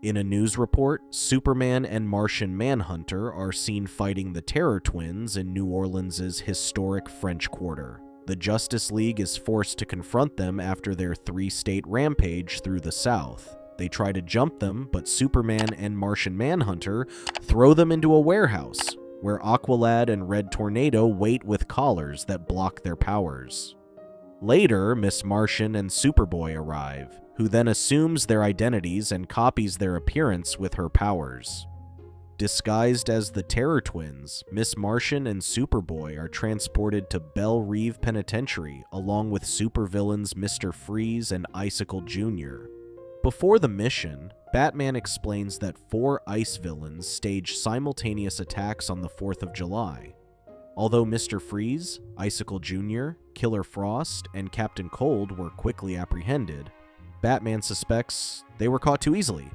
In a news report, Superman and Martian Manhunter are seen fighting the Terror Twins in New Orleans' historic French Quarter. The Justice League is forced to confront them after their three-state rampage through the South. They try to jump them, but Superman and Martian Manhunter throw them into a warehouse, where Aqualad and Red Tornado wait with collars that block their powers. Later, Miss Martian and Superboy arrive, who then assumes their identities and copies their appearance with her powers. Disguised as the Terror Twins, Miss Martian and Superboy are transported to Belle Reve Penitentiary along with supervillains Mr. Freeze and Icicle Jr. Before the mission, Batman explains that 4 ice villains stage simultaneous attacks on the 4th of July. Although Mr. Freeze, Icicle Jr., Killer Frost, and Captain Cold were quickly apprehended, Batman suspects they were caught too easily.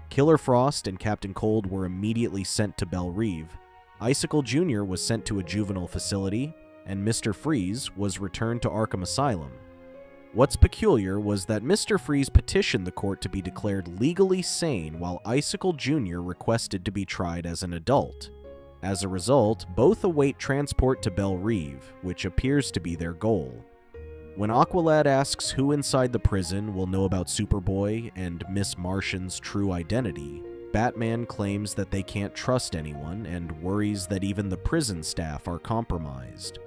Killer Frost and Captain Cold were immediately sent to Belle Reve, Icicle Jr. was sent to a juvenile facility, and Mr. Freeze was returned to Arkham Asylum. What's peculiar was that Mr. Freeze petitioned the court to be declared legally sane while Icicle Jr. requested to be tried as an adult. As a result, both await transport to Belle Reve, which appears to be their goal. When Aqualad asks who inside the prison will know about Superboy and Miss Martian's true identity, Batman claims that they can't trust anyone and worries that even the prison staff are compromised.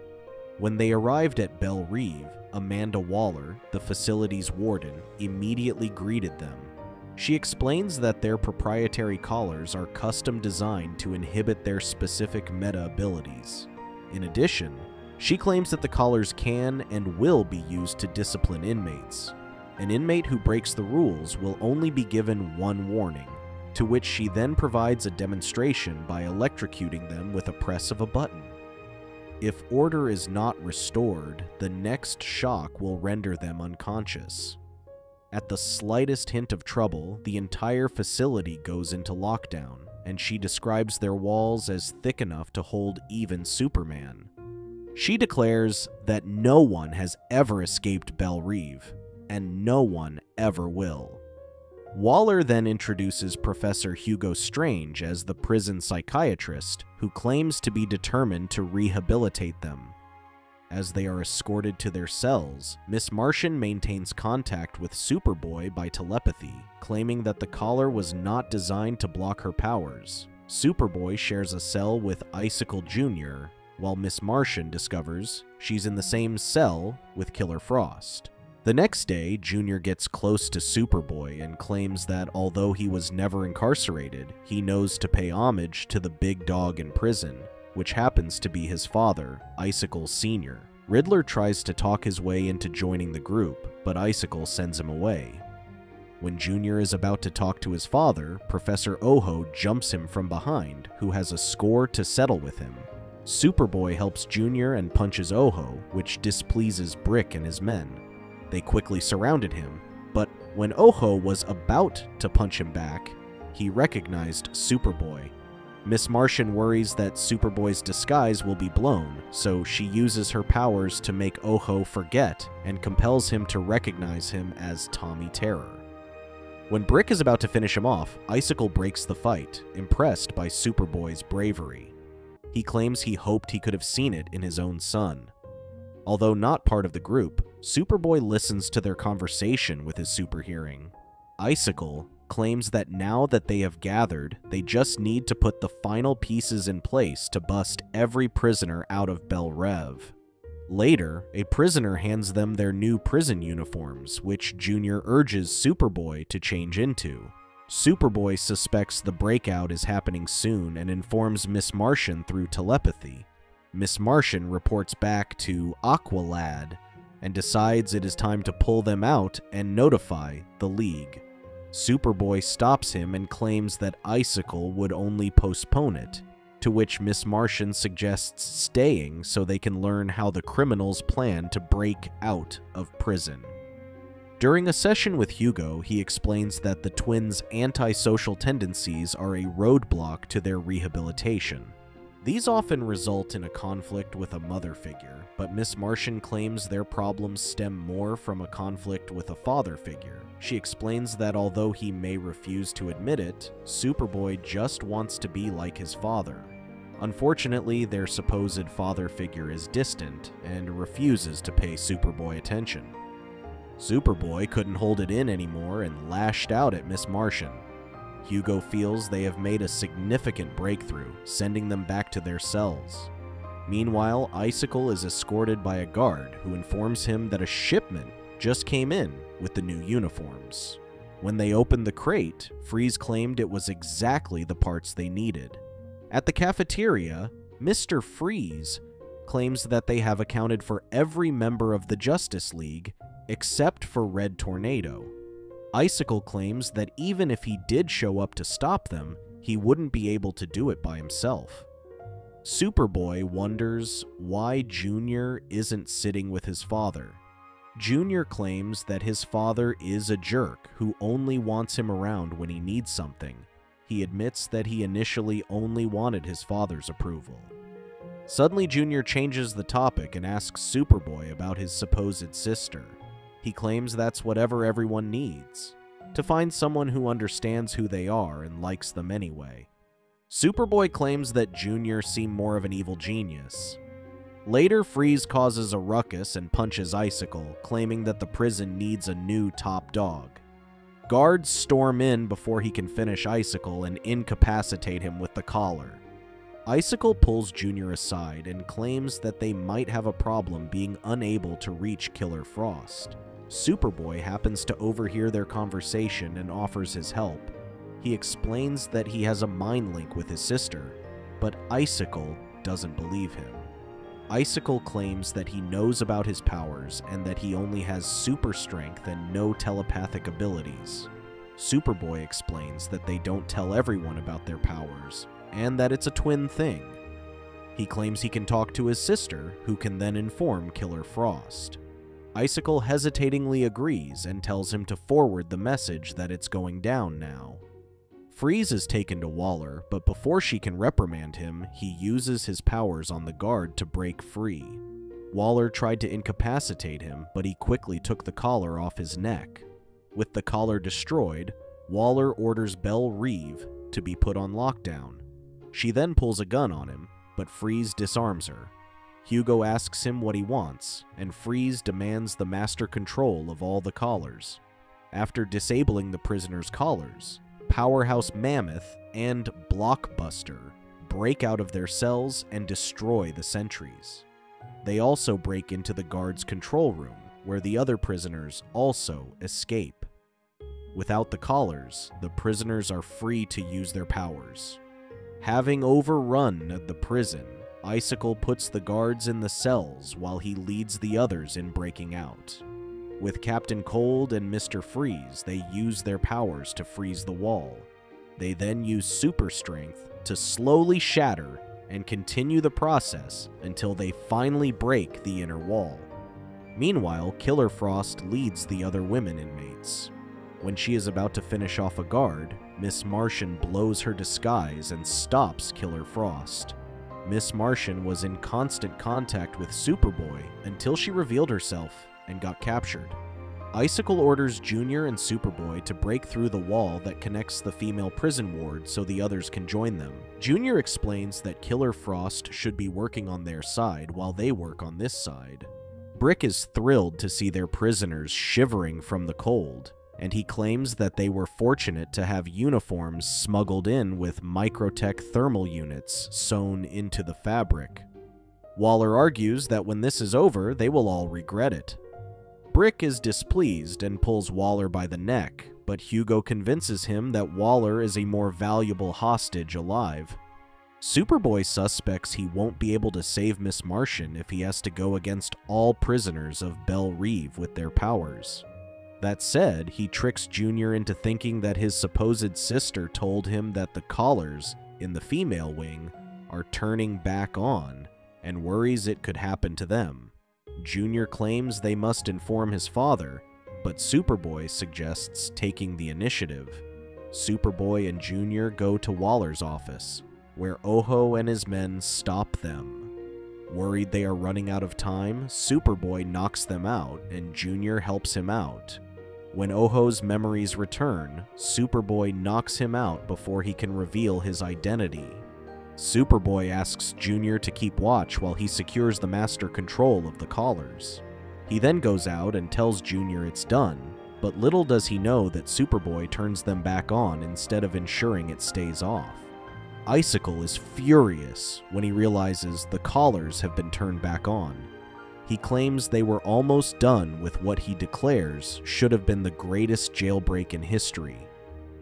When they arrived at Belle Reve, Amanda Waller, the facility's warden, immediately greeted them. She explains that their proprietary collars are custom designed to inhibit their specific meta abilities. In addition, she claims that the collars can and will be used to discipline inmates. An inmate who breaks the rules will only be given one warning, to which she then provides a demonstration by electrocuting them with a press of a button. If order is not restored, the next shock will render them unconscious. At the slightest hint of trouble, the entire facility goes into lockdown, and she describes their walls as thick enough to hold even Superman. She declares that no one has ever escaped Belle Reve, and no one ever will. Waller then introduces Professor Hugo Strange as the prison psychiatrist, who claims to be determined to rehabilitate them. As they are escorted to their cells, Miss Martian maintains contact with Superboy by telepathy, claiming that the collar was not designed to block her powers. Superboy shares a cell with Icicle Jr., while Miss Martian discovers she's in the same cell with Killer Frost. The next day, Junior gets close to Superboy and claims that although he was never incarcerated, he knows to pay homage to the big dog in prison, which happens to be his father, Icicle Sr. Riddler tries to talk his way into joining the group, but Icicle sends him away. When Junior is about to talk to his father, Professor Oho jumps him from behind, who has a score to settle with him. Superboy helps Junior and punches Oho, which displeases Brick and his men. They quickly surrounded him, but when Oho was about to punch him back, he recognized Superboy. Miss Martian worries that Superboy's disguise will be blown, so she uses her powers to make Oho forget and compels him to recognize him as Tommy Terror. When Brick is about to finish him off, Icicle breaks the fight, impressed by Superboy's bravery. He claims he hoped he could have seen it in his own son. Although not part of the group, Superboy listens to their conversation with his super hearing. Icicle claims that now that they have gathered, they just need to put the final pieces in place to bust every prisoner out of Belle Reve. Later, a prisoner hands them their new prison uniforms, which Junior urges Superboy to change into. Superboy suspects the breakout is happening soon and informs Miss Martian through telepathy. Miss Martian reports back to Aqualad and decides it is time to pull them out and notify the League. Superboy stops him and claims that Icicle would only postpone it, to which Miss Martian suggests staying so they can learn how the criminals plan to break out of prison. During a session with Hugo, he explains that the twins' antisocial tendencies are a roadblock to their rehabilitation. These often result in a conflict with a mother figure, but Miss Martian claims their problems stem more from a conflict with a father figure. She explains that although he may refuse to admit it, Superboy just wants to be like his father. Unfortunately, their supposed father figure is distant and refuses to pay Superboy attention. Superboy couldn't hold it in anymore and lashed out at Miss Martian. Hugo feels they have made a significant breakthrough, sending them back to their cells. Meanwhile, Icicle is escorted by a guard who informs him that a shipment just came in with the new uniforms. When they opened the crate, Freeze claimed it was exactly the parts they needed. At the cafeteria, Mr. Freeze claims that they have accounted for every member of the Justice League except for Red Tornado. Icicle claims that even if he did show up to stop them, he wouldn't be able to do it by himself. Superboy wonders why Junior isn't sitting with his father. Junior claims that his father is a jerk who only wants him around when he needs something. He admits that he initially only wanted his father's approval. Suddenly, Junior changes the topic and asks Superboy about his supposed sister. He claims that's whatever everyone needs, to find someone who understands who they are and likes them anyway. Superboy claims that Junior seemed more of an evil genius. Later, Freeze causes a ruckus and punches Icicle, claiming that the prison needs a new top dog. Guards storm in before he can finish Icicle and incapacitate him with the collar. Icicle pulls Junior aside and claims that they might have a problem being unable to reach Killer Frost. Superboy happens to overhear their conversation and offers his help. He explains that he has a mind link with his sister, but Icicle doesn't believe him. Icicle claims that he knows about his powers and that he only has super strength and no telepathic abilities. Superboy explains that they don't tell everyone about their powers, and that it's a twin thing. He claims he can talk to his sister, who can then inform Killer Frost. Icicle hesitatingly agrees and tells him to forward the message that it's going down now. Freeze is taken to Waller, but before she can reprimand him, he uses his powers on the guard to break free. Waller tried to incapacitate him, but he quickly took the collar off his neck. With the collar destroyed, Waller orders Belle Reeve to be put on lockdown. She then pulls a gun on him, but Freeze disarms her. Hugo asks him what he wants, and Freeze demands the master control of all the collars. After disabling the prisoners' collars, Powerhouse Mammoth and Blockbuster break out of their cells and destroy the sentries. They also break into the guards' control room, where the other prisoners also escape. Without the collars, the prisoners are free to use their powers. Having overrun the prison, Icicle puts the guards in the cells while he leads the others in breaking out. With Captain Cold and Mr. Freeze, they use their powers to freeze the wall. They then use super strength to slowly shatter and continue the process until they finally break the inner wall. Meanwhile, Killer Frost leads the other women inmates. When she is about to finish off a guard, Miss Martian blows her disguise and stops Killer Frost. Miss Martian was in constant contact with Superboy until she revealed herself and got captured. Icicle orders Junior and Superboy to break through the wall that connects the female prison ward so the others can join them. Junior explains that Killer Frost should be working on their side while they work on this side. Brick is thrilled to see their prisoners shivering from the cold, and he claims that they were fortunate to have uniforms smuggled in with Microtech thermal units sewn into the fabric. Waller argues that when this is over, they will all regret it. Brick is displeased and pulls Waller by the neck, but Hugo convinces him that Waller is a more valuable hostage alive. Superboy suspects he won't be able to save Miss Martian if he has to go against all prisoners of Belle Reeve with their powers. That said, he tricks Junior into thinking that his supposed sister told him that the collars in the female wing are turning back on, and worries it could happen to them. Junior claims they must inform his father, but Superboy suggests taking the initiative. Superboy and Junior go to Waller's office. where Oho and his men stop them. Worried they are running out of time, Superboy knocks them out, and Junior helps him out. When Oho's memories return, Superboy knocks him out before he can reveal his identity. Superboy asks Junior to keep watch while he secures the master control of the collars. He then goes out and tells Junior it's done, but little does he know that Superboy turns them back on instead of ensuring it stays off. Icicle is furious when he realizes the collars have been turned back on. He claims they were almost done with what he declares should have been the greatest jailbreak in history.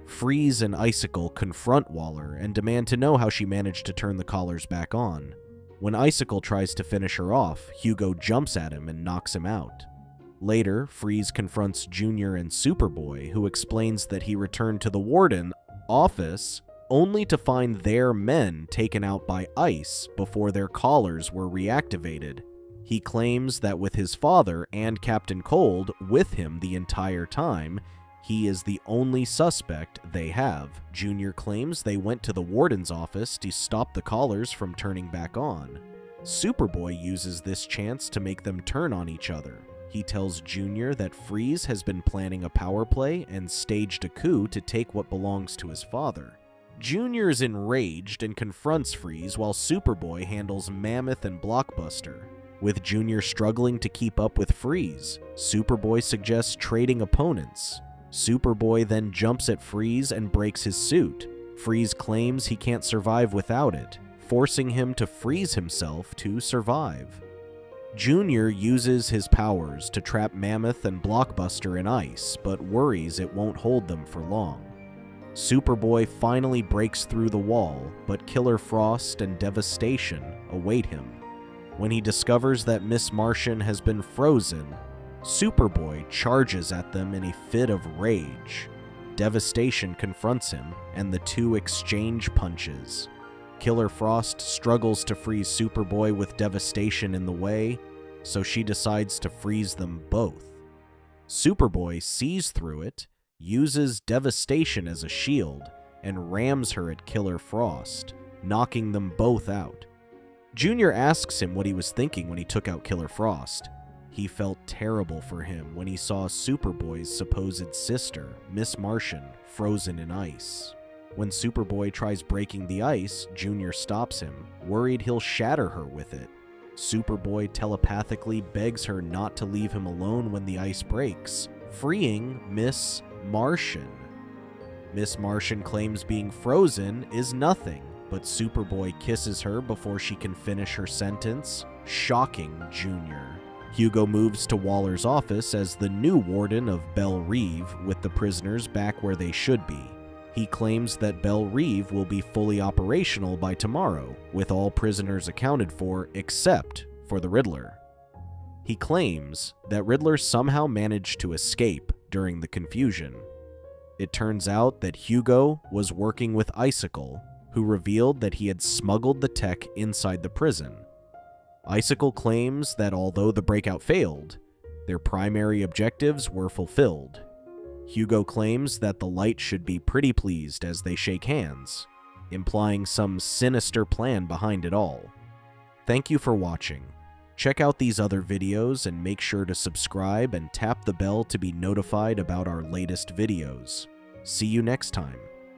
Freeze and Icicle confront Waller and demand to know how she managed to turn the collars back on. When Icicle tries to finish her off, Hugo jumps at him and knocks him out. Later, Freeze confronts Junior and Superboy, who explains that he returned to the Warden office only to find their men taken out by ice before their collars were reactivated. He claims that with his father and Captain Cold with him the entire time, he is the only suspect they have. Junior claims they went to the Warden's office to stop the collars from turning back on. Superboy uses this chance to make them turn on each other. He tells Junior that Freeze has been planning a power play and staged a coup to take what belongs to his father. Junior is enraged and confronts Freeze while Superboy handles Mammoth and Blockbuster. With Junior struggling to keep up with Freeze, Superboy suggests trading opponents. Superboy then jumps at Freeze and breaks his suit. Freeze claims he can't survive without it, forcing him to freeze himself to survive. Junior uses his powers to trap Mammoth and Blockbuster in ice, but worries it won't hold them for long. Superboy finally breaks through the wall, but Killer Frost and Devastation await him. When he discovers that Miss Martian has been frozen, Superboy charges at them in a fit of rage. Devastation confronts him, and the two exchange punches. Killer Frost struggles to freeze Superboy with Devastation in the way, so she decides to freeze them both. Superboy sees through it, uses Devastation as a shield, and rams her at Killer Frost, knocking them both out. Junior asks him what he was thinking when he took out Killer Frost. He felt terrible for him when he saw Superboy's supposed sister, Miss Martian, frozen in ice. When Superboy tries breaking the ice, Junior stops him, worried he'll shatter her with it. Superboy telepathically begs her not to leave him alone when the ice breaks, freeing Miss Martian. Miss Martian claims being frozen is nothing, but Superboy kisses her before she can finish her sentence, shocking Junior. Hugo moves to Waller's office as the new warden of Belle Reve, with the prisoners back where they should be. He claims that Belle Reve will be fully operational by tomorrow, with all prisoners accounted for except for the Riddler. He claims that Riddler somehow managed to escape during the confusion. It turns out that Hugo was working with Icicle, who revealed that he had smuggled the tech inside the prison. Icicle claims that although the breakout failed, their primary objectives were fulfilled. Hugo claims that the Light should be pretty pleased as they shake hands, implying some sinister plan behind it all. Thank you for watching. Check out these other videos and make sure to subscribe and tap the bell to be notified about our latest videos. See you next time.